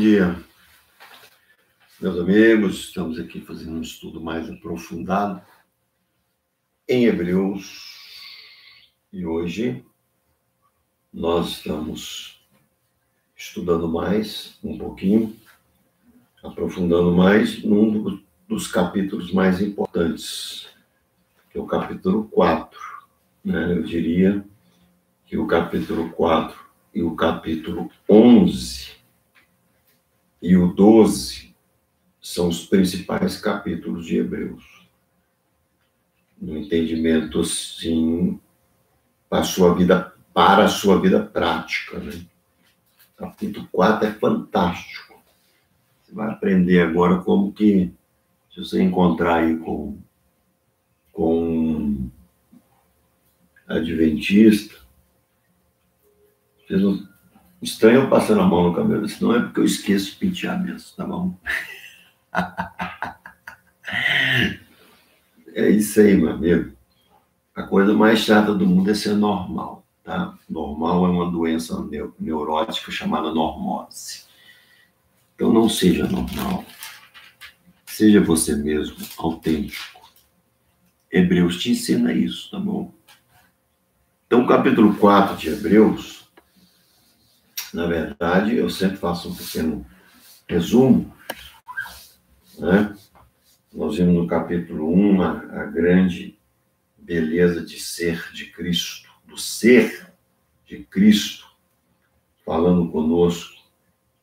dia, meus amigos. Estamos aqui fazendo um estudo mais aprofundado em Hebreus. E hoje nós estamos estudando mais um pouquinho, aprofundando mais num dos capítulos mais importantes, que é o capítulo 4. Eu diria que o capítulo 4 e o capítulo 11 e o 12 são os principais capítulos de Hebreus. No entendimento, sim, para a sua vida prática. O capítulo 4 é fantástico. Você vai aprender agora como que, se você encontrar aí com adventista, vocês não estranham passando a mão no cabelo, senão é porque eu esqueço de pentear mesmo, tá bom? É isso aí, meu amigo. A coisa mais chata do mundo é ser normal, tá? Normal é uma doença neurótica chamada normose. Então não seja normal. Seja você mesmo, autêntico. Hebreus te ensina isso, tá bom? Então, o capítulo 4 de Hebreus, na verdade, eu sempre faço um pequeno resumo, né? Nós vimos no capítulo 1 a grande beleza de ser de Cristo, do ser de Cristo, falando conosco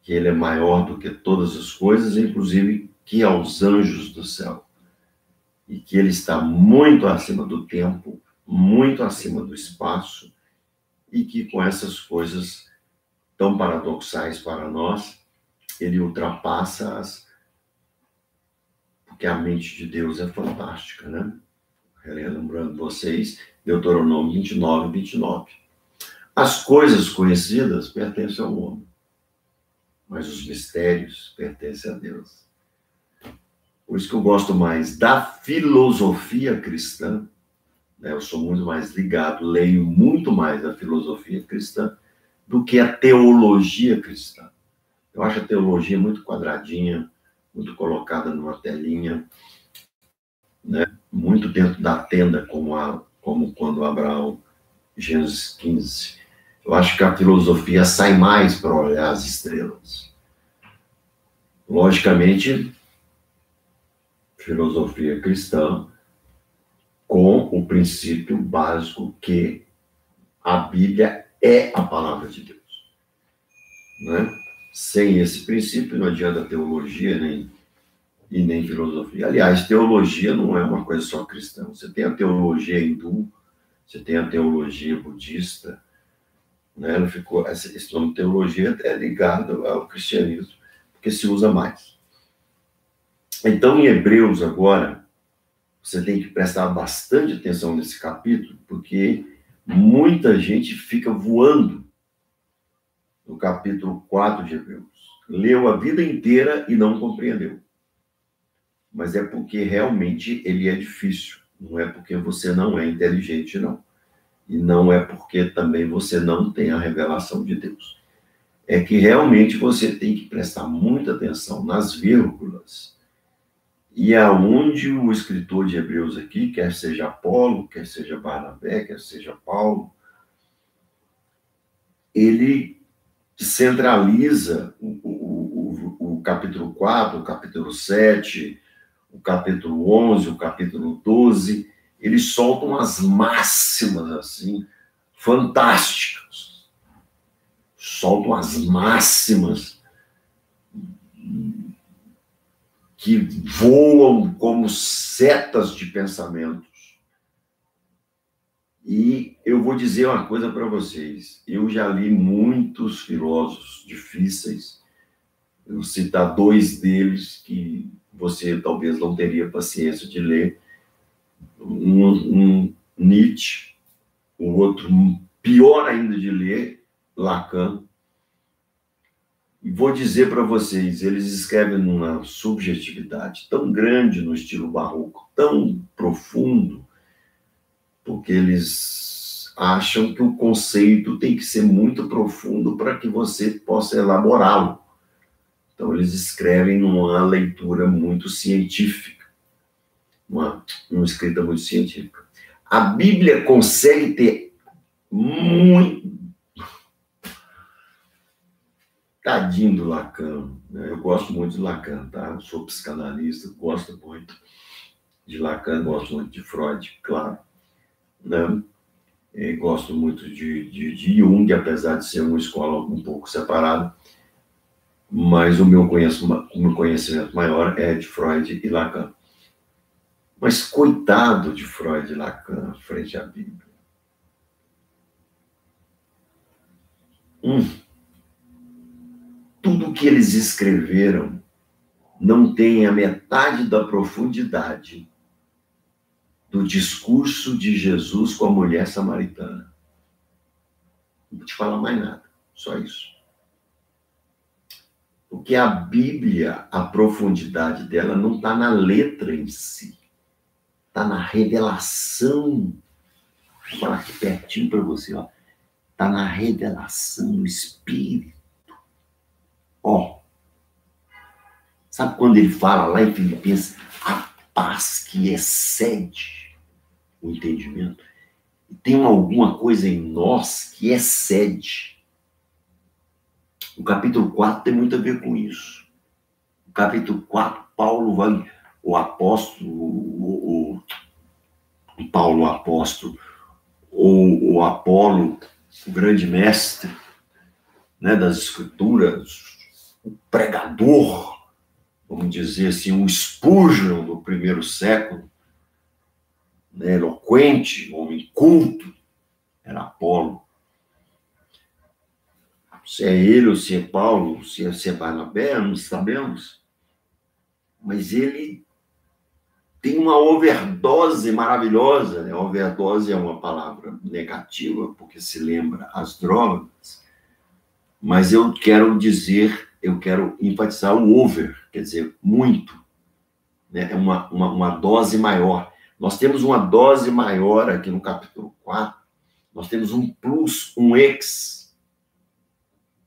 que ele é maior do que todas as coisas, inclusive que aos anjos do céu, e que ele está muito acima do tempo, muito acima do espaço, e que com essas coisas tão paradoxais para nós, ele ultrapassa-as, porque a mente de Deus é fantástica, né? Lembrando vocês, Deuteronômio 29, 29. As coisas conhecidas pertencem ao homem, mas os mistérios pertencem a Deus. Por isso que eu gosto mais da filosofia cristã, né? Eu sou muito mais ligado, leio muito mais a filosofia cristã do que a teologia cristã. Eu acho a teologia muito quadradinha, muito colocada numa telinha, né? Muito dentro da tenda, como quando Abraão, Gênesis 15. Eu acho que a filosofia sai mais para olhar as estrelas. Logicamente, filosofia cristã com o princípio básico que a Bíblia é a palavra de Deus, né? Sem esse princípio não adianta teologia nem filosofia. Aliás, teologia não é uma coisa só cristã. Você tem a teologia hindu, você tem a teologia budista, né? Não ficou, esse nome teologia é ligado ao cristianismo, porque se usa mais. Então, em Hebreus agora, você tem que prestar bastante atenção nesse capítulo, porque muita gente fica voando no capítulo 4 de Hebreus. Leu a vida inteira e não compreendeu. Mas é porque realmente ele é difícil. Não é porque você não é inteligente, não. E não é porque também você não tem a revelação de Deus. É que realmente você tem que prestar muita atenção nas vírgulas. E aonde o escritor de Hebreus aqui, quer seja Apolo, quer seja Barnabé, quer seja Paulo, ele centraliza o capítulo 4, o capítulo 7, o capítulo 11, o capítulo 12, eles soltam as máximas, assim, fantásticas. Soltam as máximas que voam como setas de pensamentos. E eu vou dizer uma coisa para vocês. Eu já li muitos filósofos difíceis. Eu vou citar dois deles que você talvez não teria paciência de ler. Um Nietzsche, o outro pior ainda de ler, Lacan. E vou dizer para vocês, eles escrevem numa subjetividade tão grande no estilo barroco, tão profundo, porque eles acham que o conceito tem que ser muito profundo para que você possa elaborá-lo. Então, eles escrevem numa leitura muito científica, uma escrita muito científica. A Bíblia consegue ter muito... Tadinho do Lacan, né? Eu gosto muito de Lacan, tá? Eu sou psicanalista, gosto muito de Lacan, gosto muito de Freud, claro, né? E gosto muito de Jung, apesar de ser uma escola um pouco separada, mas o meu conhecimento maior é de Freud e Lacan. Mas coitado de Freud e Lacan frente à Bíblia. Tudo que eles escreveram não tem a metade da profundidade do discurso de Jesus com a mulher samaritana. Não vou te falar mais nada, só isso. Porque a Bíblia, a profundidade dela não está na letra em si, está na revelação. Vou falar aqui pertinho para você, ó. Está na revelação do Espírito. Ó, sabe quando ele fala lá em Filipenses, a paz que excede o entendimento? E tem alguma coisa em nós que excede. O capítulo 4 tem muito a ver com isso. No capítulo 4, Paulo vai, o apóstolo, Paulo, o apóstolo, ou o Apolo, o grande mestre, né, das Escrituras, o pregador, vamos dizer assim, um Spurgeon do primeiro século, né, eloquente, homem culto, era Apolo. Se é ele ou se é Paulo, se é Barnabé, não sabemos. Mas ele tem uma overdose maravilhosa, né? Overdose é uma palavra negativa, porque se lembra as drogas. Mas eu quero enfatizar o over, quer dizer, muito. Né? É uma dose maior. Nós temos uma dose maior aqui no capítulo 4. Nós temos um plus, um ex,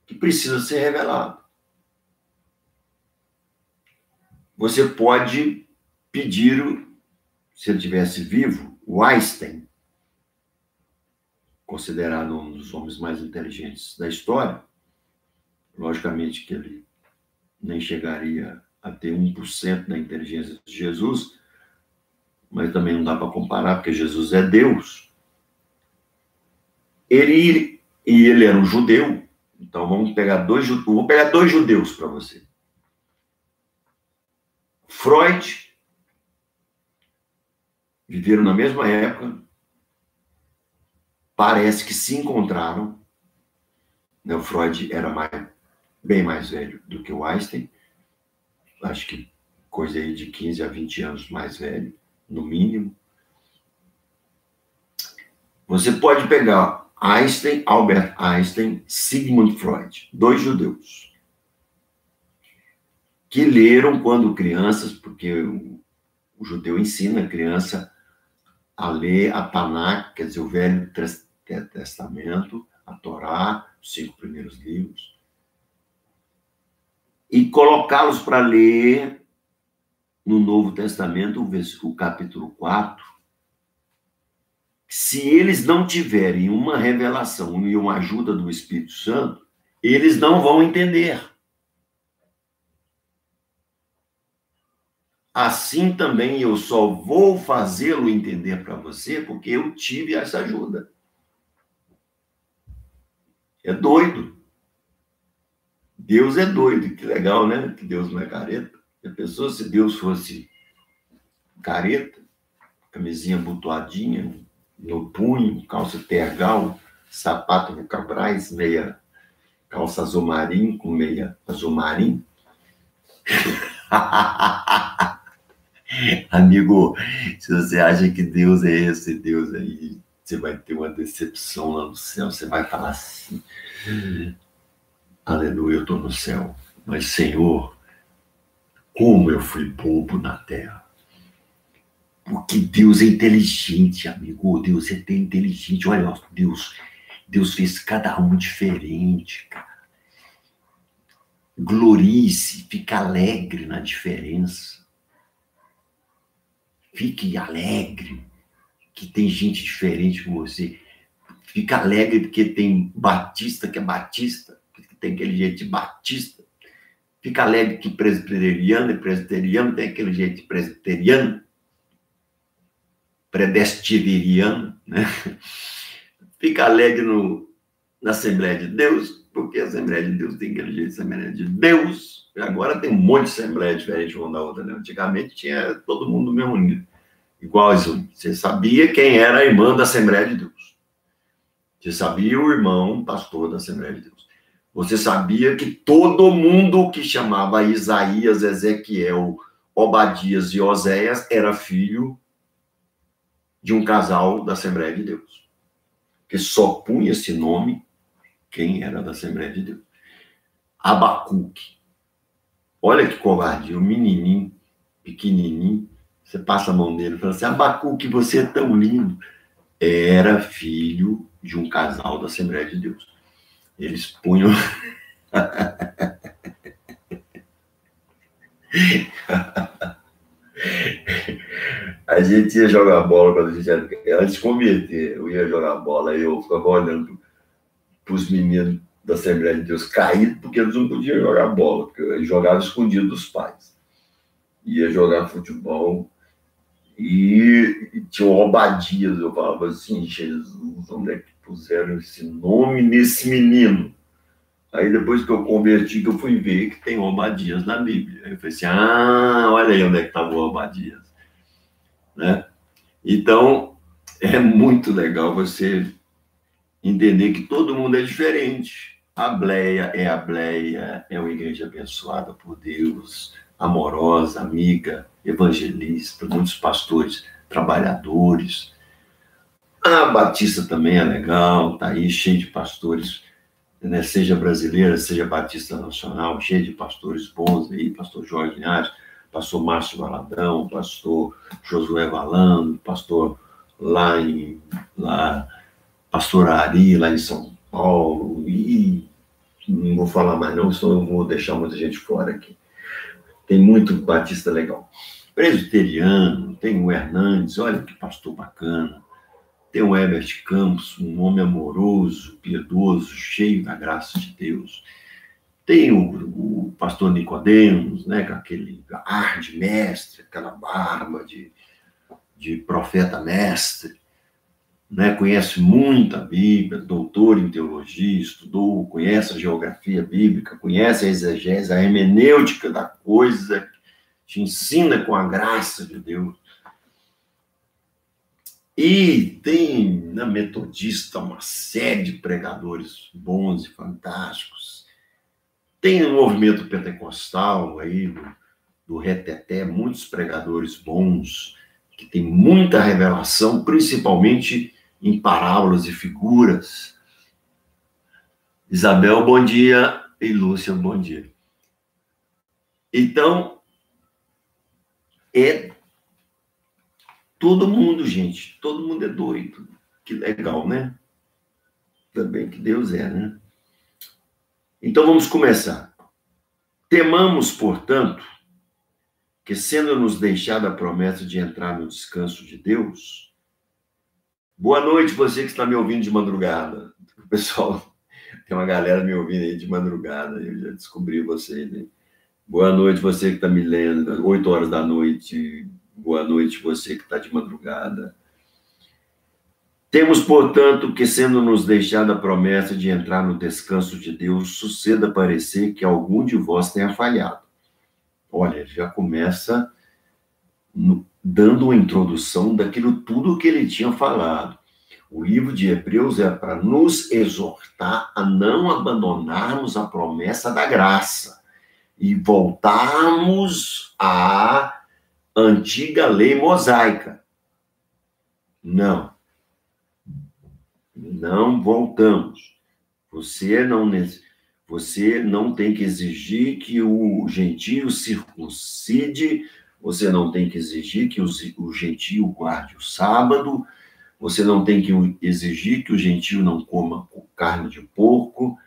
que precisa ser revelado. Você pode pedir, se ele estivesse vivo, o Einstein, considerado um dos homens mais inteligentes da história, logicamente que ele nem chegaria a ter 1% da inteligência de Jesus, mas também não dá para comparar, porque Jesus é Deus. Ele era um judeu, então vou pegar dois judeus para você. Freud, viveram na mesma época, parece que se encontraram. O Freud era bem mais velho do que o Einstein, acho que coisa aí de 15 a 20 anos mais velho, no mínimo. Você pode pegar Einstein, Albert Einstein, Sigmund Freud, dois judeus, que leram quando crianças, porque o judeu ensina a criança a ler a Tanakh, quer dizer, o Velho Testamento, a Torá, os 5 primeiros livros, e colocá-los para ler no Novo Testamento, o capítulo 4. Se eles não tiverem uma revelação e uma ajuda do Espírito Santo, eles não vão entender. Assim também eu só vou fazê-lo entender para você porque eu tive essa ajuda. É doido. Deus é doido. Que legal, né? Que Deus não é careta. Já pensou se Deus fosse careta? Camisinha abotoadinha no punho, calça tergal, sapato Vulcabras, meia calça azul marinho com meia azul marinho. Amigo, se você acha que Deus é esse Deus aí, você vai ter uma decepção lá no céu, você vai falar assim, aleluia, eu estou no céu, mas Senhor, como eu fui bobo na terra. Porque Deus é inteligente, amigo, Deus é bem inteligente, olha, Deus fez cada um diferente, cara. Glorie-se, fique alegre na diferença. Fique alegre que tem gente diferente com você. Fica alegre porque tem batista que é batista, que tem aquele jeito de batista. Fica alegre que presbiteriano e presbiteriano tem aquele jeito de presbiteriano. Predestineriano, né? Fica alegre na Assembleia de Deus, porque a Assembleia de Deus tem aquele jeito de Assembleia de Deus. E agora tem um monte de Assembleia diferente uma da outra, né? Antigamente tinha todo mundo do mesmo nível. Igualzinho. Você sabia quem era a irmã da Assembleia de Deus. Você sabia o irmão pastor da Assembleia de Deus. Você sabia que todo mundo que chamava Isaías, Ezequiel, Obadias e Oséias era filho de um casal da Assembleia de Deus. Que só punha esse nome quem era da Assembleia de Deus. Abacuque. Olha que covardia, um menininho, pequenininho, você passa a mão nele e fala assim, Abacuque, você é tão lindo. Era filho de um casal da Assembleia de Deus. Eles punham... A gente ia jogar bola quando a gente era... Antes de converter, eu ia jogar bola e eu ficava olhando para os meninos da Assembleia de Deus caídos, porque eles não podiam jogar bola, porque eles jogavam escondido dos pais. Ia jogar futebol e tinha Obadias. Eu falava assim, Jesus, onde é que puseram esse nome nesse menino? Aí depois que eu converti, que eu fui ver que tem Obadias na Bíblia. Aí eu falei assim, olha aí onde é que estava o Obadias. Né? Então, é muito legal você entender que todo mundo é diferente. A Bleia, é uma igreja abençoada por Deus, amorosa, amiga, evangelista, muitos pastores, trabalhadores. A Batista também é legal, tá aí cheio de pastores, né? Seja brasileira, seja Batista Nacional, cheio de pastores bons aí, pastor Jorge Linhares, pastor Márcio Valadão, pastor Josué Valando, pastor pastor Ari, lá em São Paulo, e não vou falar mais não, senão eu vou deixar muita gente fora aqui. Tem muito batista legal. Presbiteriano, tem o Hernandes, olha que pastor bacana. Tem o Herbert Campos, um homem amoroso, piedoso, cheio da graça de Deus. Tem o pastor Nicodemos, né, com aquele ar de mestre, aquela barba de profeta mestre, né, conhece muito a Bíblia, doutor em teologia, estudou, conhece a geografia bíblica, conhece a exegese, a hermenêutica da coisa, te ensina com a graça de Deus. E tem na Metodista uma série de pregadores bons e fantásticos. Tem no movimento pentecostal aí, do Reteté, muitos pregadores bons, que tem muita revelação, principalmente em parábolas e figuras. Isabel, bom dia. E Lúcia, bom dia. Então, é todo mundo, gente. Todo mundo é doido. Que legal, né? Também que Deus é, né? Então, vamos começar. Temamos, portanto, que sendo-nos deixada a promessa de entrar no descanso de Deus... Boa noite, você que está me ouvindo de madrugada. Pessoal, tem uma galera me ouvindo aí de madrugada, eu já descobri você, né? Boa noite, você que está me lendo, 8 horas da noite. Boa noite, você que está de madrugada. Temos, portanto, que sendo-nos deixada a promessa de entrar no descanso de Deus, suceda parecer que algum de vós tenha falhado. Olha, já começa dando uma introdução daquilo tudo que ele tinha falado. O livro de Hebreus é para nos exortar a não abandonarmos a promessa da graça e voltarmos à antiga lei mosaica. Não voltamos. Você não tem que exigir que o gentio circuncide, você não tem que exigir que o gentio guarde o sábado, você não tem que exigir que o gentio não coma carne de porco.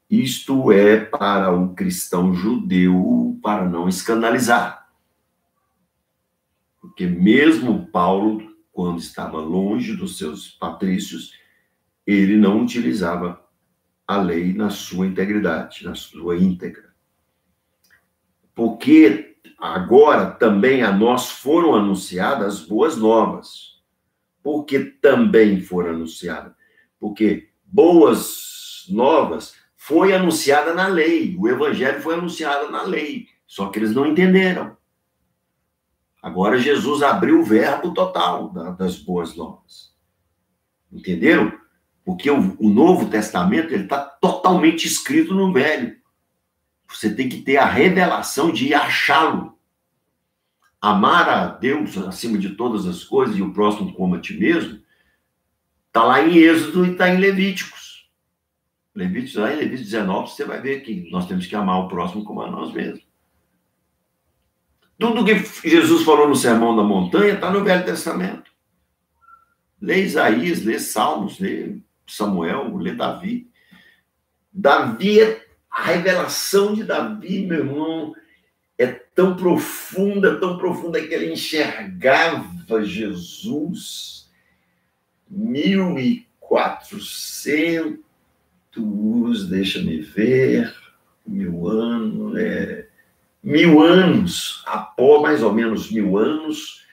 Isto é para o cristão judeu, para não escandalizar. Porque mesmo Paulo, quando estava longe dos seus patrícios, ele não utilizava a lei na sua integridade, na sua íntegra. Porque agora também a nós foram anunciadas as boas novas. Por que também foram anunciadas? Porque boas novas foi anunciada na lei, o evangelho foi anunciado na lei, só que eles não entenderam. Agora Jesus abriu o verbo total das boas novas. Entenderam? Porque o Novo Testamento ele está totalmente escrito no Velho. Você tem que ter a revelação de achá-lo. Amar a Deus acima de todas as coisas e o próximo como a ti mesmo, está lá em Êxodo e está em Levíticos. Levíticos 19, você vai ver que nós temos que amar o próximo como a nós mesmos. Tudo que Jesus falou no Sermão da Montanha está no Velho Testamento. Lê Isaías, lê Salmos, lê Samuel, lê Davi. A revelação de Davi, meu irmão, é tão profunda que ele enxergava Jesus 1400, deixa-me ver, 1000 anos, 1000 anos, após mais ou menos 1000 anos,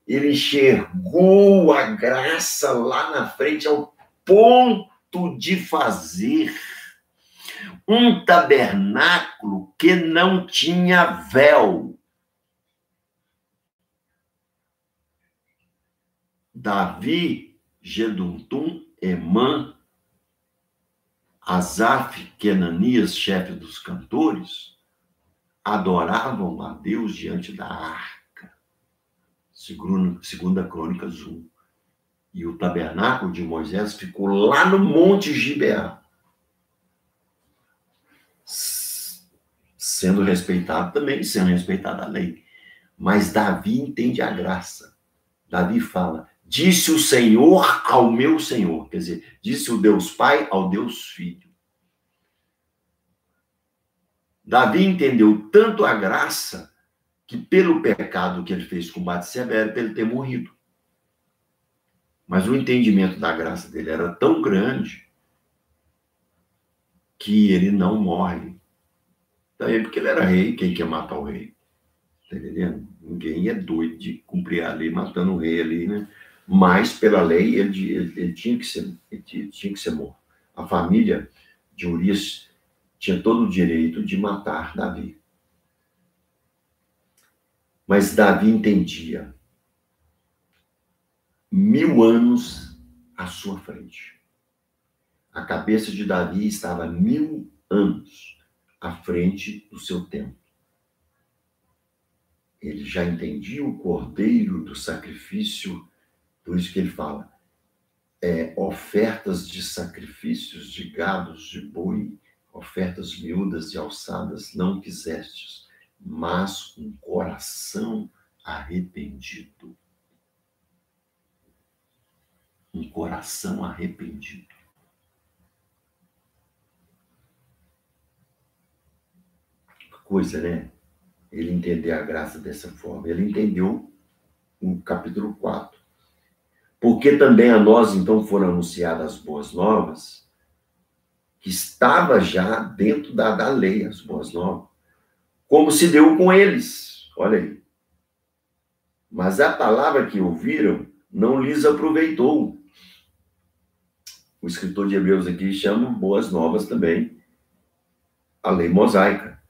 ele enxergou a graça lá na frente ao ponto de fazer um tabernáculo que não tinha véu. Davi, Geduntum, Emã, Asaf, Kenanias, chefe dos cantores, adoravam a Deus diante da arca. Segunda Crônicas 1. E o tabernáculo de Moisés ficou lá no Monte Gibeá, sendo respeitado também, sendo respeitada a lei. Mas Davi entende a graça. Davi fala, disse o Senhor ao meu Senhor. Quer dizer, disse o Deus Pai ao Deus Filho. Davi entendeu tanto a graça que pelo pecado que ele fez com Batseba era para ele ter morrido. Mas o entendimento da graça dele era tão grande que ele não morre. Também porque ele era rei, quem quer matar o rei? Tá entendendo? Ninguém é doido de cumprir a lei matando o rei ali, né? Mas pela lei ele tinha que ser morto. A família de Urias tinha todo o direito de matar Davi. Mas Davi entendia 1000 anos à sua frente. A cabeça de Davi estava 1000 anos à frente do seu tempo. Ele já entendia o cordeiro do sacrifício, por isso que ele fala, ofertas de sacrifícios de gados, de boi, ofertas miúdas e alçadas não quisestes, mas um coração arrependido. Um coração arrependido. Que coisa, né? Ele entender a graça dessa forma. Ele entendeu no capítulo 4. Porque também a nós, então, foram anunciadas as boas novas, que estava já dentro da lei, as boas novas, como se deu com eles. Olha aí. Mas a palavra que ouviram não lhes aproveitou. O escritor de Hebreus aqui chama boas novas também a lei mosaica.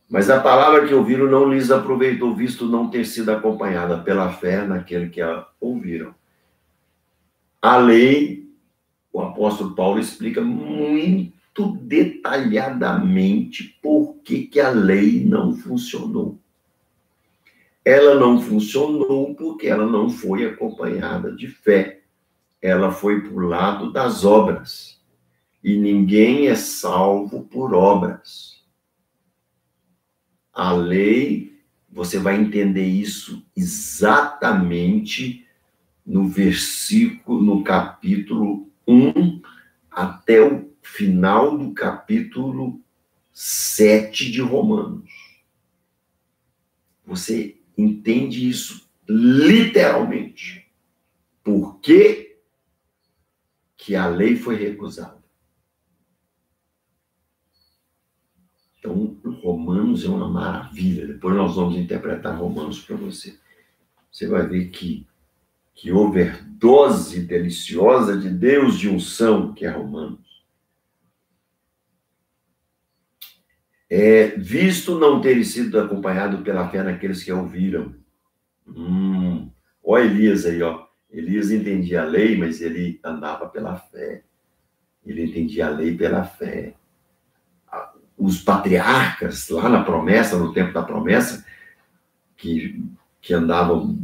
Mas a palavra que ouviram não lhes aproveitou, visto não ter sido acompanhada pela fé naquele que a ouviram. A lei, o apóstolo Paulo explica muito detalhadamente por que a lei não funcionou. Ela não funcionou porque ela não foi acompanhada de fé. Ela foi para o lado das obras. E ninguém é salvo por obras. A lei, você vai entender isso exatamente no capítulo 1 até o final do capítulo 7 de Romanos. Você entende isso literalmente. Por que que a lei foi recusada? Então, Romanos é uma maravilha. Depois nós vamos interpretar Romanos para você. Você vai ver que overdose deliciosa de Deus de unção que é Romanos. Visto não ter sido acompanhado pela fé naqueles que a ouviram. Ó Elias aí, ó. Elias entendia a lei, mas ele andava pela fé. Ele entendia a lei pela fé. Os patriarcas, lá na promessa, no tempo da promessa, que andavam,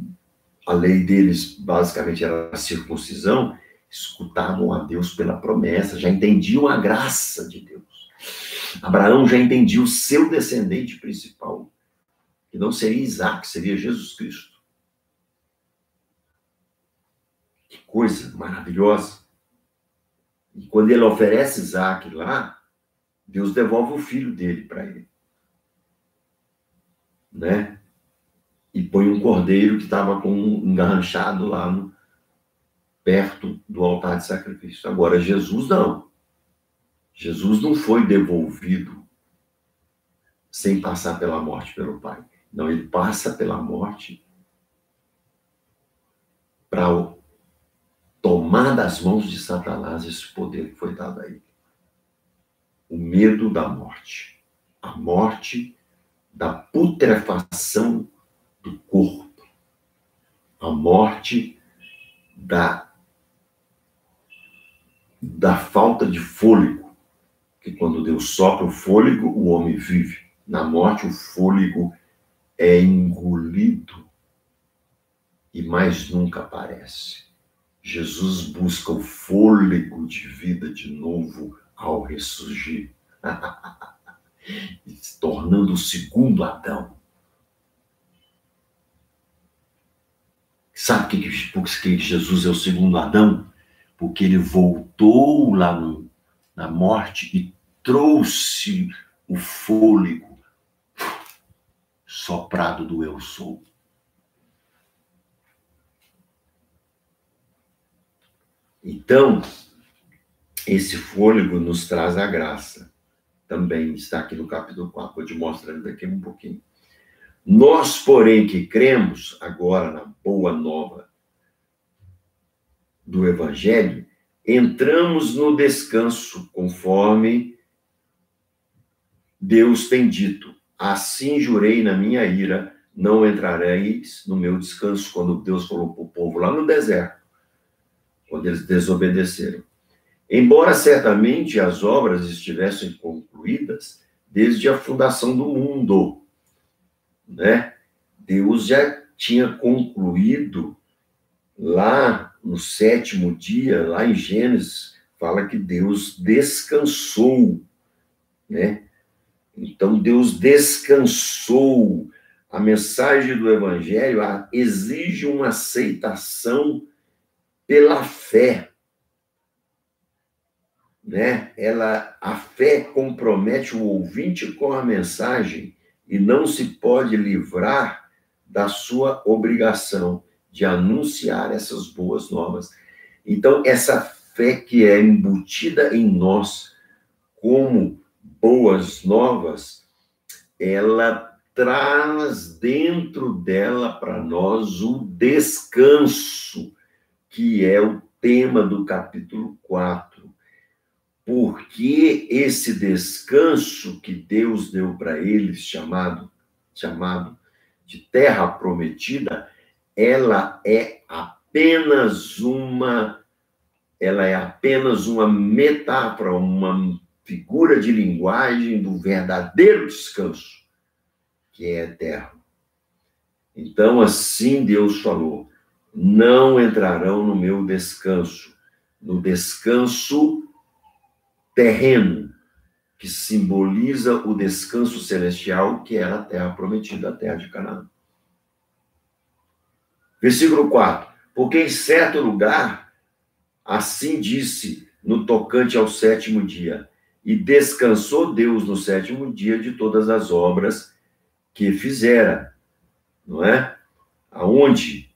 a lei deles basicamente era a circuncisão, escutavam a Deus pela promessa, já entendiam a graça de Deus. Abraão já entendia o seu descendente principal, que não seria Isaac, seria Jesus Cristo. Que coisa maravilhosa. E quando ele oferece Isaac lá, Deus devolve o filho dele para ele. Né? E põe um cordeiro que estava engarranchado lá perto do altar de sacrifício. Agora, Jesus não. Jesus não foi devolvido sem passar pela morte pelo Pai. Não, ele passa pela morte para tomar das mãos de Satanás esse poder que foi dado a ele. O medo da morte. A morte da putrefação do corpo. A morte da falta de fôlego. Que quando Deus sopra o fôlego, o homem vive. Na morte, o fôlego é engolido e mais nunca aparece. Jesus busca o fôlego de vida de novo ao ressurgir, se tornando o segundo Adão. Sabe por que Jesus é o segundo Adão? Porque ele voltou lá na morte e trouxe o fôlego soprado do eu sou. Então, esse fôlego nos traz a graça. Também está aqui no capítulo 4. Vou te mostrar daqui um pouquinho. Nós, porém, que cremos agora na boa nova do Evangelho, entramos no descanso conforme Deus tem dito. Assim jurei na minha ira, não entrareis no meu descanso, quando Deus falou para o povo lá no deserto, quando eles desobedeceram. Embora certamente as obras estivessem concluídas desde a fundação do mundo, né? Deus já tinha concluído lá no 7º dia, lá em Gênesis, fala que Deus descansou, né? Então, Deus descansou. A mensagem do Evangelho exige uma aceitação pela fé, né? A fé compromete o ouvinte com a mensagem e não se pode livrar da sua obrigação de anunciar essas boas novas. Então, essa fé que é embutida em nós como boas novas, ela traz dentro dela para nós o descanso, que é o tema do capítulo 4. Porque esse descanso que Deus deu para eles, chamado de terra prometida, ela é apenas uma metáfora, uma figura de linguagem do verdadeiro descanso, que é eterno. Então, assim Deus falou: não entrarão no meu descanso, no descanso terreno, que simboliza o descanso celestial, que era a terra prometida, a terra de Canaã. Versículo 4. Porque em certo lugar, assim disse no tocante ao sétimo dia. E descansou Deus no sétimo dia de todas as obras que fizera, não é? Aonde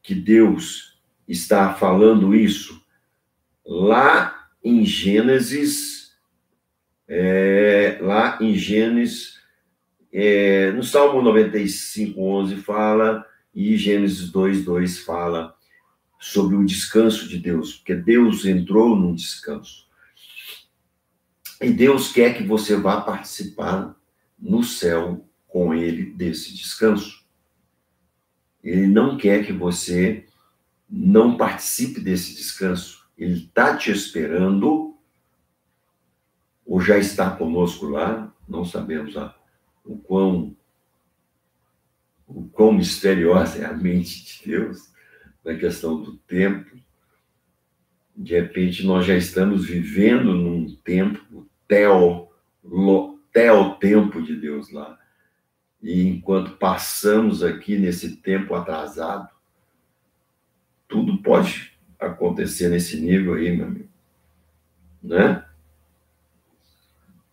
que Deus está falando isso? Lá em Gênesis, no Salmo 95:11 fala, e Gênesis 2:2 fala sobre o descanso de Deus, porque Deus entrou num descanso. E Deus quer que você vá participar no céu com ele desse descanso. Ele não quer que você não participe desse descanso. Ele está te esperando, ou já está conosco lá, não sabemos o quão misteriosa é a mente de Deus na questão do tempo. De repente, nós já estamos vivendo num tempo, tempo de Deus lá. E enquanto passamos aqui nesse tempo atrasado, tudo pode acontecer nesse nível aí, meu amigo. Né?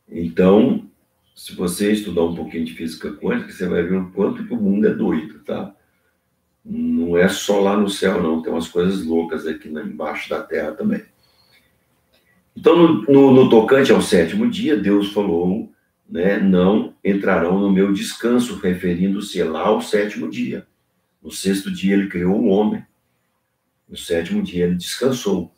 Então, se você estudar um pouquinho de física quântica, você vai ver o quanto que o mundo é doido, tá? Não é só lá no céu, não. Tem umas coisas loucas aqui embaixo da terra também. Então, no tocante ao sétimo dia, Deus falou, né, não entrarão no meu descanso, referindo-se lá ao sétimo dia. No sexto dia, ele criou o homem. No sétimo dia, ele descansou.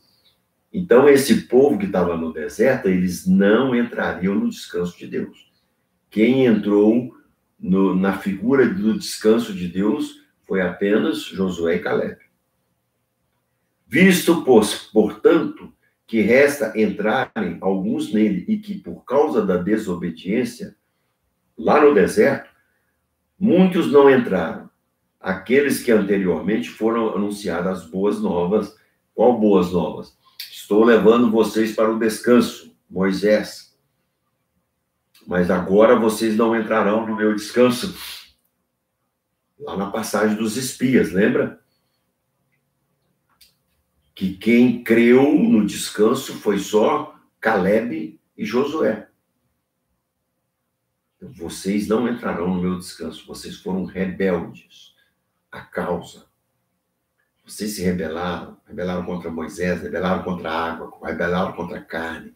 Então, esse povo que estava no deserto, eles não entrariam no descanso de Deus. Quem entrou na figura do descanso de Deus foi apenas Josué e Caleb. Visto, portanto, que resta entrarem alguns nele e que, por causa da desobediência, lá no deserto, muitos não entraram. Aqueles que anteriormente foram anunciadas as boas novas. Qual boas novas? Estou levando vocês para o descanso, Moisés. Mas agora vocês não entrarão no meu descanso. Lá na passagem dos espias, lembra? Que quem creu no descanso foi só Caleb e Josué. Vocês não entrarão no meu descanso. Vocês foram rebeldes à causa. Vocês se rebelaram contra Moisés, rebelaram contra a água, rebelaram contra a carne,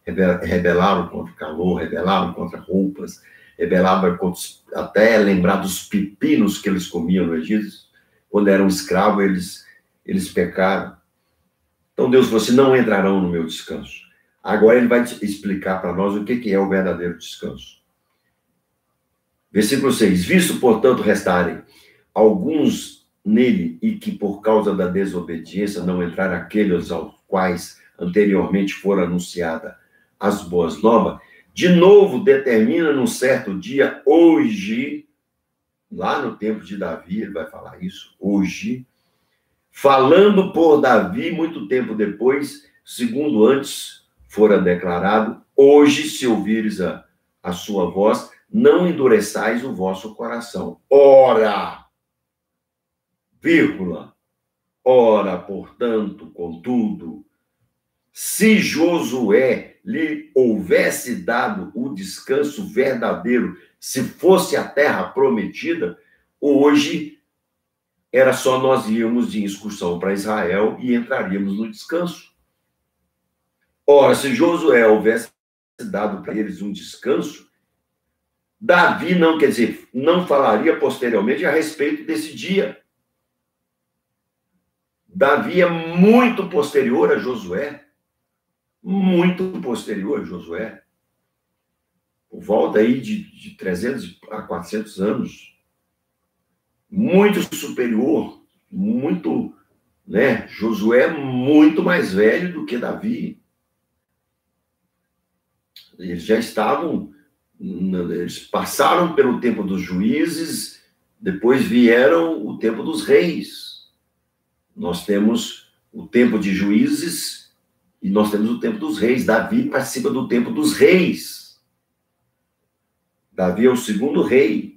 rebelaram contra o calor, rebelaram contra roupas, rebelaram contra, até lembrar dos pepinos que eles comiam no Egito. Quando eram escravos, eles pecaram. Então Deus falou assim, não entrarão no meu descanso. Agora ele vai explicar para nós o que é o verdadeiro descanso. Versículo 6. Visto, portanto, restarem alguns nele e que por causa da desobediência não entraram aqueles aos quais anteriormente foram anunciada as boas novas, de novo determina num certo dia, hoje, lá no tempo de Davi, ele vai falar isso, hoje, falando por Davi muito tempo depois, segundo antes fora declarado, hoje, se ouvires a sua voz, não endureçais o vosso coração. Ora, ora, portanto, contudo, se Josué lhe houvesse dado o descanso verdadeiro, se fosse a terra prometida, hoje era só nós íamos de excursão para Israel e entraríamos no descanso. Ora, se Josué houvesse dado para eles um descanso, Davi não falaria posteriormente a respeito desse dia. Davi é muito posterior a Josué. Muito posterior a Josué. Por volta aí de 300 a 400 anos. Muito superior, muito, né? Josué é muito mais velho do que Davi. Eles já estavam, eles passaram pelo tempo dos juízes, depois vieram o tempo dos reis. Nós temos o tempo de juízes e nós temos o tempo dos reis. Davi participa do tempo dos reis. Davi é o segundo rei.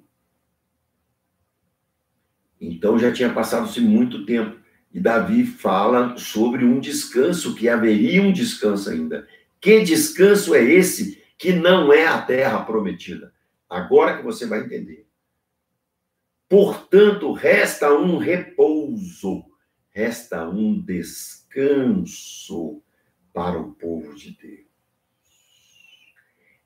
Então já tinha passado-se muito tempo. E Davi fala sobre um descanso, que haveria um descanso ainda. Que descanso é esse que não é a terra prometida? Agora que você vai entender. Portanto, resta um repouso, resta um descanso para o povo de Deus.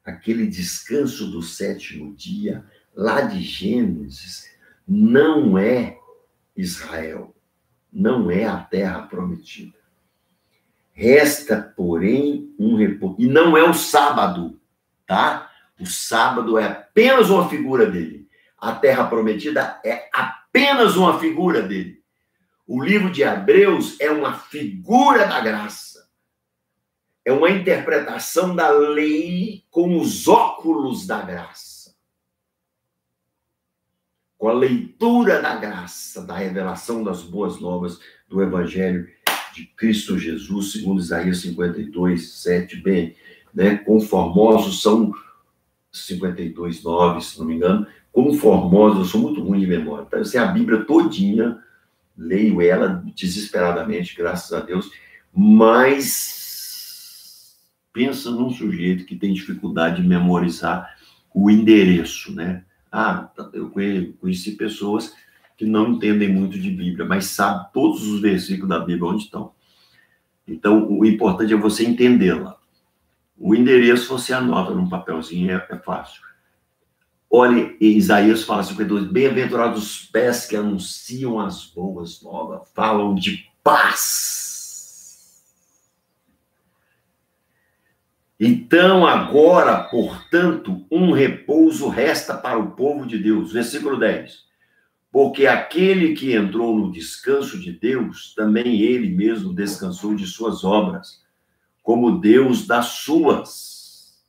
Aquele descanso do sétimo dia, lá de Gênesis, não é Israel, não é a terra prometida. Resta, porém, um repouso. E não é o sábado, tá? O sábado é apenas uma figura dele. A terra prometida é apenas uma figura dele. O livro de Hebreus é uma figura da graça. É uma interpretação da lei com os óculos da graça. Com a leitura da graça, da revelação das boas novas do Evangelho de Cristo Jesus, segundo Isaías 52, 7, bem, né? Conformosos são 52, 9, se não me engano. Conformosos, eu sou muito ruim de memória. Tá? Eu sei a Bíblia todinha, leio ela desesperadamente, graças a Deus, mas pensa num sujeito que tem dificuldade de memorizar o endereço, né? Eu conheci pessoas que não entendem muito de Bíblia, mas sabem todos os versículos da Bíblia onde estão. Então, o importante é você entendê-la. O endereço você anota num papelzinho, é fácil. Olha, Isaías fala 52, bem-aventurados os pés que anunciam as boas novas, falam de paz. Então, agora, portanto, um repouso resta para o povo de Deus. Versículo 10. Porque aquele que entrou no descanso de Deus, também ele mesmo descansou de suas obras, como Deus das suas.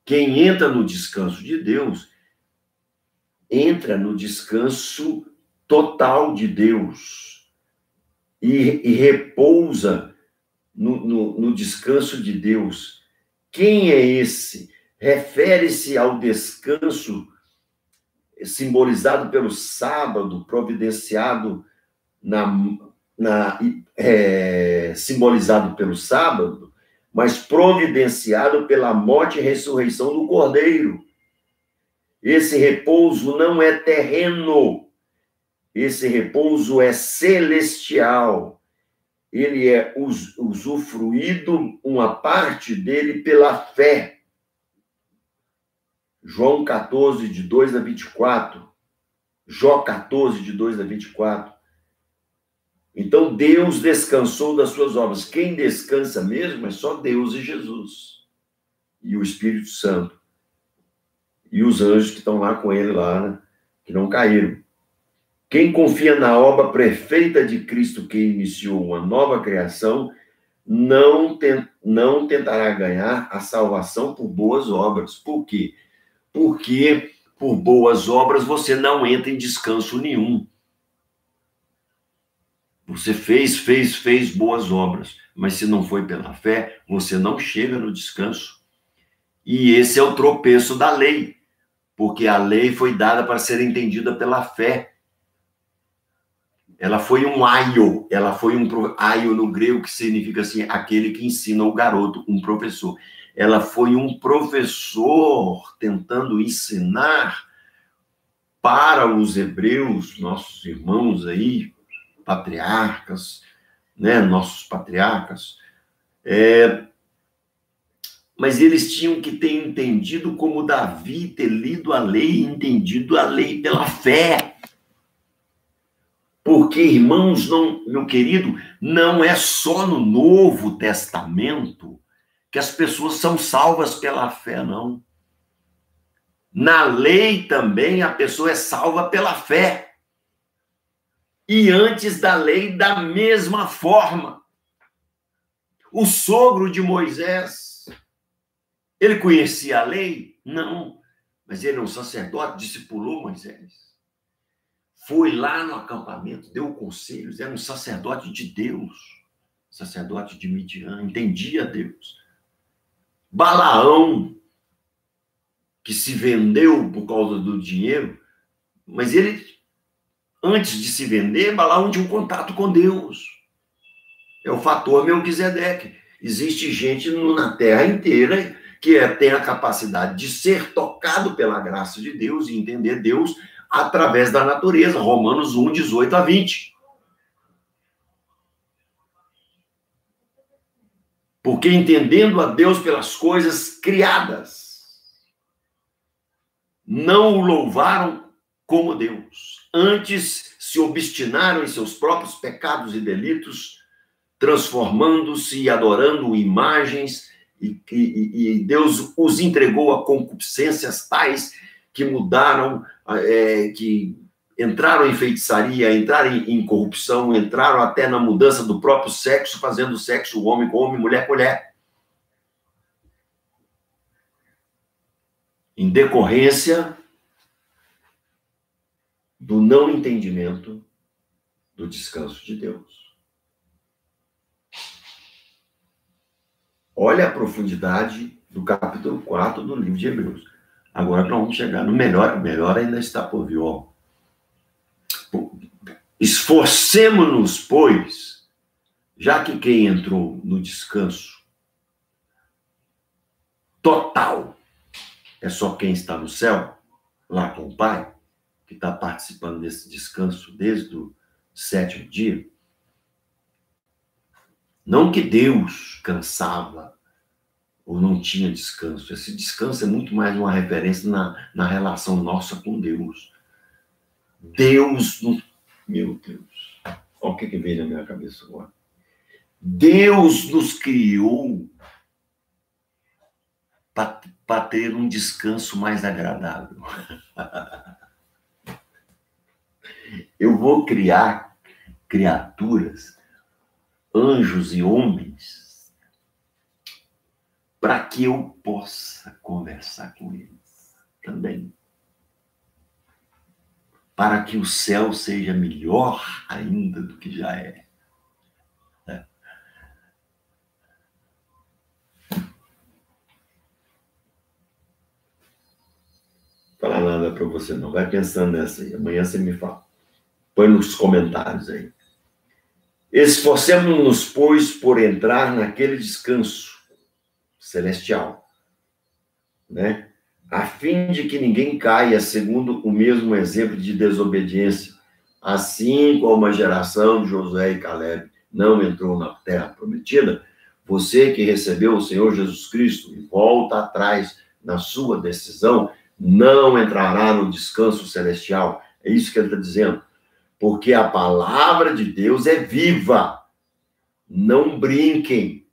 Quem entra no descanso de Deus, entra no descanso total de Deus e repousa no descanso de Deus. Quem é esse? Refere-se ao descanso simbolizado pelo sábado, providenciado simbolizado pelo sábado, mas providenciado pela morte e ressurreição do Cordeiro. Esse repouso não é terreno, esse repouso é celestial. Ele é usufruído, uma parte dele, pela fé. João 14, de 2 a 24. Jó 14, de 2 a 24. Então, Deus descansou das suas obras. Quem descansa mesmo é só Deus e Jesus. E o Espírito Santo. E os anjos que estão lá com ele, lá, né? Que não caíram. Quem confia na obra perfeita de Cristo, que iniciou uma nova criação, não tentará ganhar a salvação por boas obras. Por quê? Porque por boas obras você não entra em descanso nenhum. Você fez boas obras, mas se não foi pela fé, você não chega no descanso. E esse é o tropeço da lei, porque a lei foi dada para ser entendida pela fé. Ela foi um aio, aio no grego, que significa assim, aquele que ensina o garoto, um professor. Ela foi um professor tentando ensinar para os hebreus, nossos irmãos aí, patriarcas, né, nossos patriarcas, mas eles tinham que ter entendido como Davi, ter lido a lei e entendido a lei pela fé. Porque, irmãos, meu querido, não é só no Novo Testamento que as pessoas são salvas pela fé, não. Na lei também a pessoa é salva pela fé. E antes da lei, da mesma forma. O sogro de Moisés, ele conhecia a lei? Não. Mas ele é um sacerdote, discipulou Moisés. Foi lá no acampamento, deu conselhos, era um sacerdote de Deus, sacerdote de Midian, entendia Deus. Balaão, que se vendeu por causa do dinheiro, mas ele antes de se vender, Balaão tinha um contato com Deus. É o fator Melquisedeque. Existe gente na terra inteira que tem a capacidade de ser tocado pela graça de Deus e entender Deus através da natureza. Romanos 1, 18 a 20. Porque entendendo a Deus pelas coisas criadas, não o louvaram como Deus. Antes se obstinaram em seus próprios pecados e delitos, transformando-se e adorando imagens, e Deus os entregou a concupiscências tais que mudaram, que entraram em feitiçaria, entraram em corrupção, entraram até na mudança do próprio sexo, fazendo sexo homem com homem, mulher com mulher. Em decorrência do não entendimento do descanso de Deus. Olha a profundidade do capítulo 4 do livro de Hebreus. Agora nós vamos chegar no melhor, melhor ainda está por vir. Esforcemo-nos, pois, já que quem entrou no descanso total é só quem está no céu, lá com o Pai, que está participando desse descanso desde o 7º dia. Não que Deus cansava ou não tinha descanso. Esse descanso é muito mais uma referência na relação nossa com Deus. Deus, meu Deus, olha o que veio na minha cabeça agora. Deus nos criou para ter um descanso mais agradável. Eu vou criar criaturas, anjos e homens, para que eu possa conversar com eles também. Para que o céu seja melhor ainda do que já é. Não vou falar nada para você não. Vai pensando nessa aí. Amanhã você me fala. Põe nos comentários aí. Esforcemos-nos, pois, por entrar naquele descanso celestial, né? A fim de que ninguém caia segundo o mesmo exemplo de desobediência, assim como a geração de Josué e Caleb não entrou na terra prometida. Você que recebeu o Senhor Jesus Cristo e volta atrás na sua decisão, não entrará no descanso celestial. É isso que ele está dizendo. Porque a palavra de Deus é viva. Não brinquem.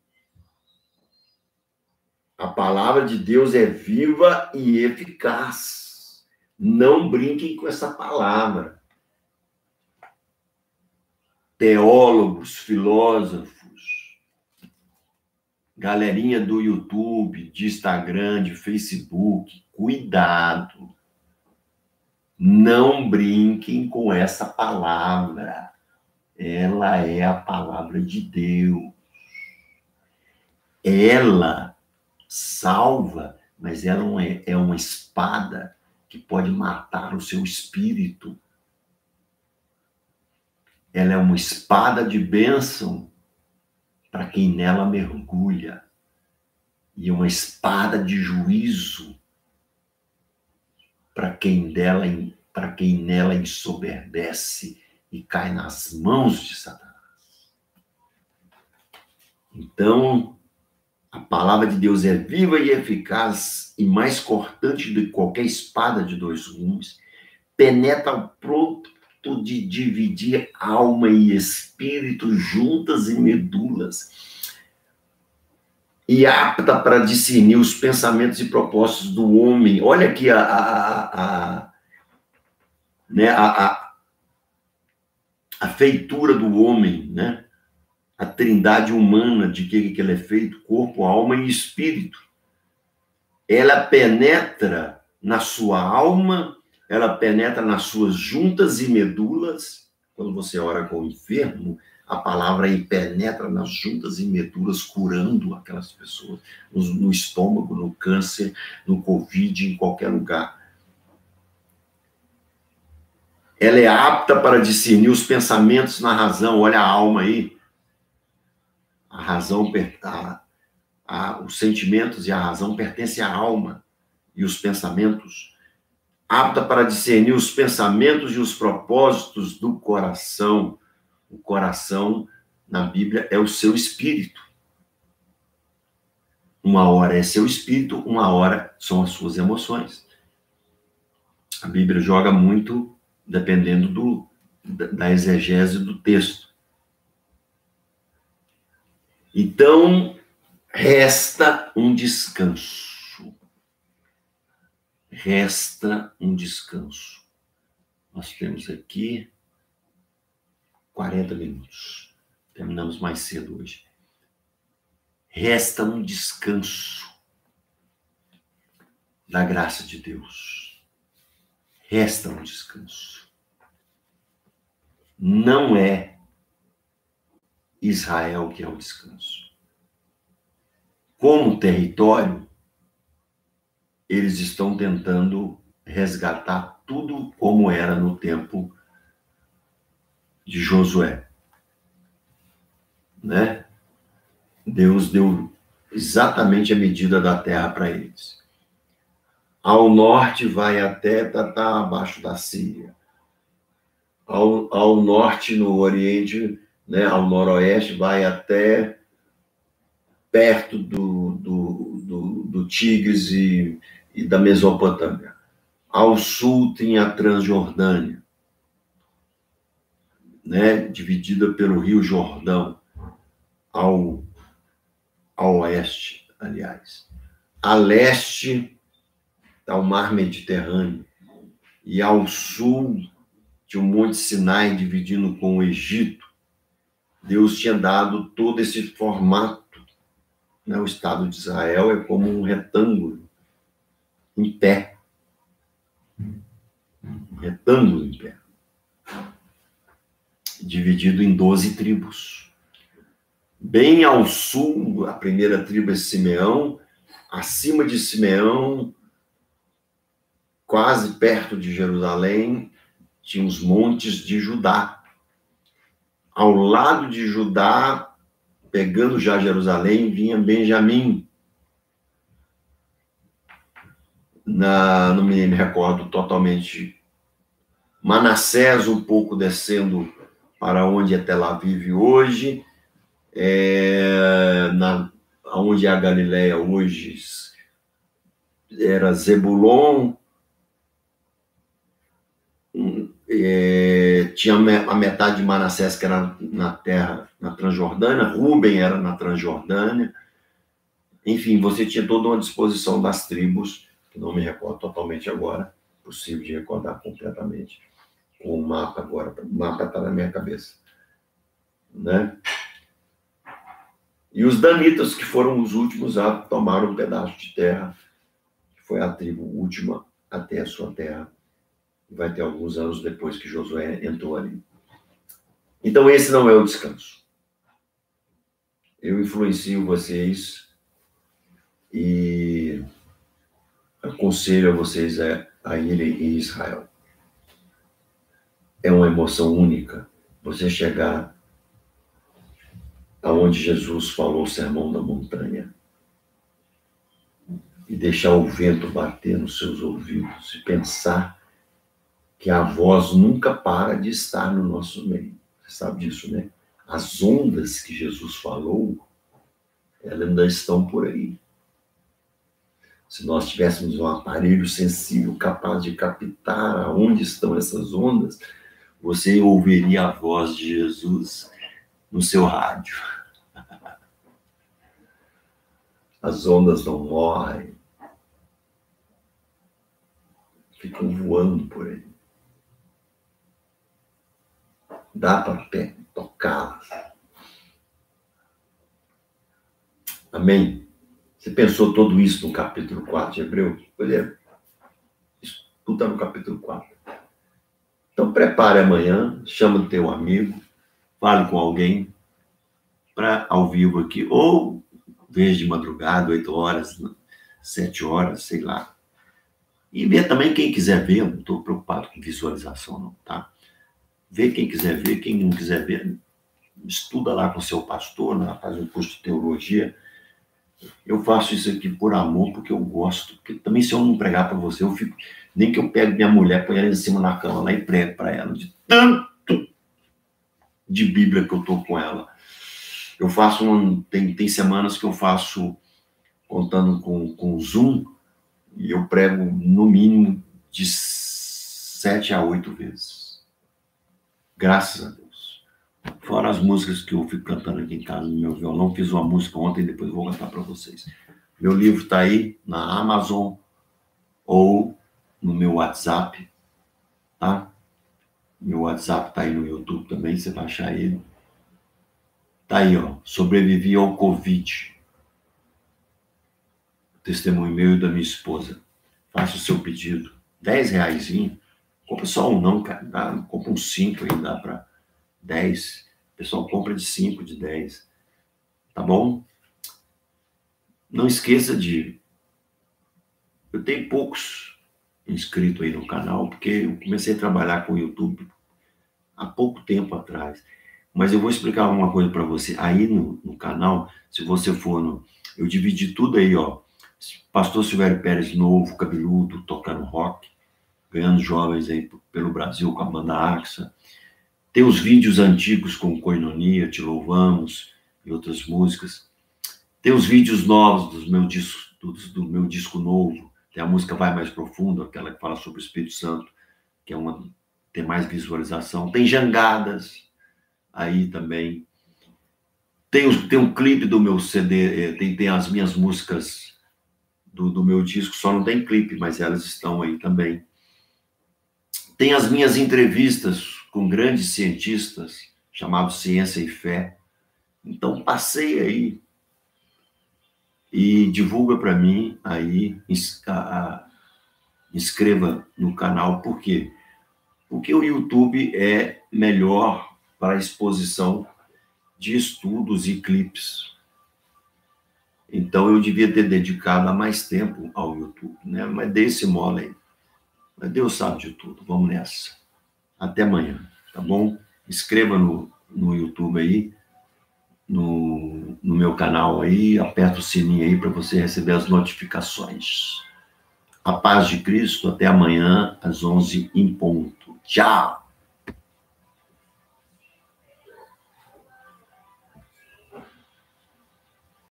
A palavra de Deus é viva e eficaz. Não brinquem com essa palavra. Teólogos, filósofos, galerinha do YouTube, de Instagram, de Facebook, cuidado. Não brinquem com essa palavra. Ela é a palavra de Deus. Ela salva, mas ela é uma espada que pode matar o seu espírito. Ela é uma espada de bênção para quem nela mergulha. E uma espada de juízo para quem nela ensoberbece e cai nas mãos de Satanás. Então, a palavra de Deus é viva e eficaz e mais cortante do que qualquer espada de dois gumes, penetra ao ponto de dividir alma e espírito, juntas e medulas, e apta para discernir os pensamentos e propósitos do homem. Olha aqui a feitura do homem, né? A trindade humana, de que ele é feito, corpo, alma e espírito. Ela penetra na sua alma, ela penetra nas suas juntas e medulas. Quando você ora com o enfermo, a palavra aí penetra nas juntas e medulas, curando aquelas pessoas, no estômago, no câncer, no Covid, em qualquer lugar. Ela é apta para discernir os pensamentos na razão. Olha a alma aí. A razão, os sentimentos e a razão pertencem à alma. E os pensamentos. Apta para discernir os pensamentos e os propósitos do coração. O coração, na Bíblia, é o seu espírito. Uma hora é seu espírito, uma hora são as suas emoções. A Bíblia joga muito dependendo da exegese do texto. Então, resta um descanso. Resta um descanso. Nós temos aqui 40 minutos. Terminamos mais cedo hoje. Resta um descanso da graça de Deus. Resta um descanso. Não é Israel que é o descanso. Como território, eles estão tentando resgatar tudo como era no tempo de Josué, né? Deus deu exatamente a medida da terra para eles. Ao norte vai até Tatá, abaixo da Síria. Ao norte, no Oriente, né, ao noroeste, vai até perto do Tigres e da Mesopotâmia. Ao sul tem a Transjordânia, né, dividida pelo Rio Jordão, ao oeste, aliás. A leste está o Mar Mediterrâneo, e ao sul tinha o Monte Sinai dividindo com o Egito. Deus tinha dado todo esse formato, né? O Estado de Israel é como um retângulo em pé. Um retângulo em pé. Dividido em 12 tribos. Bem ao sul, a primeira tribo é Simeão. Acima de Simeão, quase perto de Jerusalém, tinha os montes de Judá. Ao lado de Judá, pegando já Jerusalém, vinha Benjamim. Não me recordo totalmente. Manassés, um pouco descendo para onde é Tel Aviv hoje, onde é a Galileia hoje, era Zebulon. Tinha a metade de Manassés que era na terra, na Transjordânia. Ruben era na Transjordânia. Enfim, você tinha toda uma disposição das tribos, que não me recordo totalmente agora, possível de recordar completamente, com o mapa agora. O mapa está na minha cabeça, né? E os danitas, que foram os últimos a tomar um pedaço de terra, que foi a tribo última a ter a sua terra. Vai ter alguns anos depois que Josué entrou ali. Então, esse não é o descanso. Eu influencio vocês e aconselho a vocês a irem em Israel. É uma emoção única você chegar aonde Jesus falou o sermão da montanha e deixar o vento bater nos seus ouvidos e pensar que a voz nunca para de estar no nosso meio. Você sabe disso, né? As ondas que Jesus falou, elas ainda estão por aí. Se nós tivéssemos um aparelho sensível capaz de captar aonde estão essas ondas, você ouviria a voz de Jesus no seu rádio. As ondas não morrem, ficam voando por aí. Dá para tocá-las. Amém? Você pensou tudo isso no capítulo 4 de Hebreus? Pois é, isso tudo está no capítulo 4. Então prepare amanhã, chama o teu amigo, fale com alguém para ao vivo aqui, ou veja de madrugada, 8 horas, 7 horas, sei lá. E vê também quem quiser ver, eu não estou preocupado com visualização, não, tá? Vê quem quiser ver, quem não quiser ver, estuda lá com o seu pastor, né? Faz um curso de teologia. Eu faço isso aqui por amor, porque eu gosto. Porque também, se eu não pregar para você, eu fico. Nem que eu pegue minha mulher, põe ela em cima na cama lá e prego para ela, de tanto de Bíblia que eu tô com ela. Eu faço tem semanas que eu faço contando com Zoom, e eu prego no mínimo de 7 a 8 vezes. Graças a Deus. Fora as músicas que eu fico cantando aqui em casa no meu violão. Fiz uma música ontem, depois vou cantar para vocês. Meu livro está aí na Amazon ou no meu WhatsApp, tá? Meu WhatsApp está aí no YouTube também, você vai achar ele. Tá aí, ó. Sobrevivi ao Covid. Testemunho meu e da minha esposa. Faça o seu pedido. R$10. Compra só um não, cara. Compra uns 5 aí, dá para 10. O pessoal compra de 5, de 10. Tá bom? Não esqueça de... Eu tenho poucos inscritos aí no canal, porque eu comecei a trabalhar com o YouTube há pouco tempo atrás. Mas eu vou explicar uma coisa para você. Aí no canal, se você for no... Eu dividi tudo aí, ó. Pastor Silvério Pérez novo, cabeludo, tocando rock, ganhando jovens aí pelo Brasil com a banda Axa. Tem os vídeos antigos com Koinonia, Te Louvamos e outras músicas. Tem os vídeos novos do meu disco novo. Tem a música Vai Mais Profundo, aquela que fala sobre o Espírito Santo, que tem mais visualização. Tem jangadas aí também. Tem um clipe do meu CD, tem as minhas músicas do meu disco, só não tem clipe, mas elas estão aí também. Tem as minhas entrevistas com grandes cientistas, chamados Ciência e Fé. Então, passei aí e divulga para mim aí, inscreva no canal. Por quê? Porque o YouTube é melhor para a exposição de estudos e clipes. Então, eu devia ter dedicado mais tempo ao YouTube, né? Mas dei esse mole aí. Mas Deus sabe de tudo. Vamos nessa. Até amanhã, tá bom? Inscreva no YouTube aí, no meu canal aí, aperta o sininho aí para você receber as notificações. A paz de Cristo, até amanhã, às 11 em ponto. Tchau!